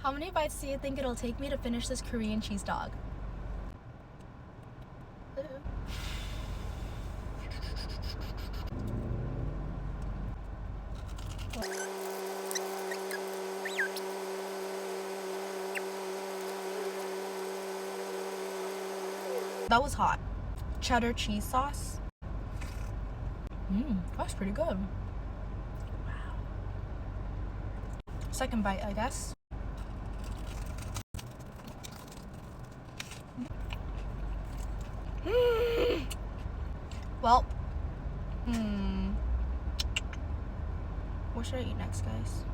How many bites do you think it'll take me to finish this Korean cheese dog? That was hot. Cheddar cheese sauce. That's pretty good. Wow. Second bite, I guess. Well, what should I eat next, guys?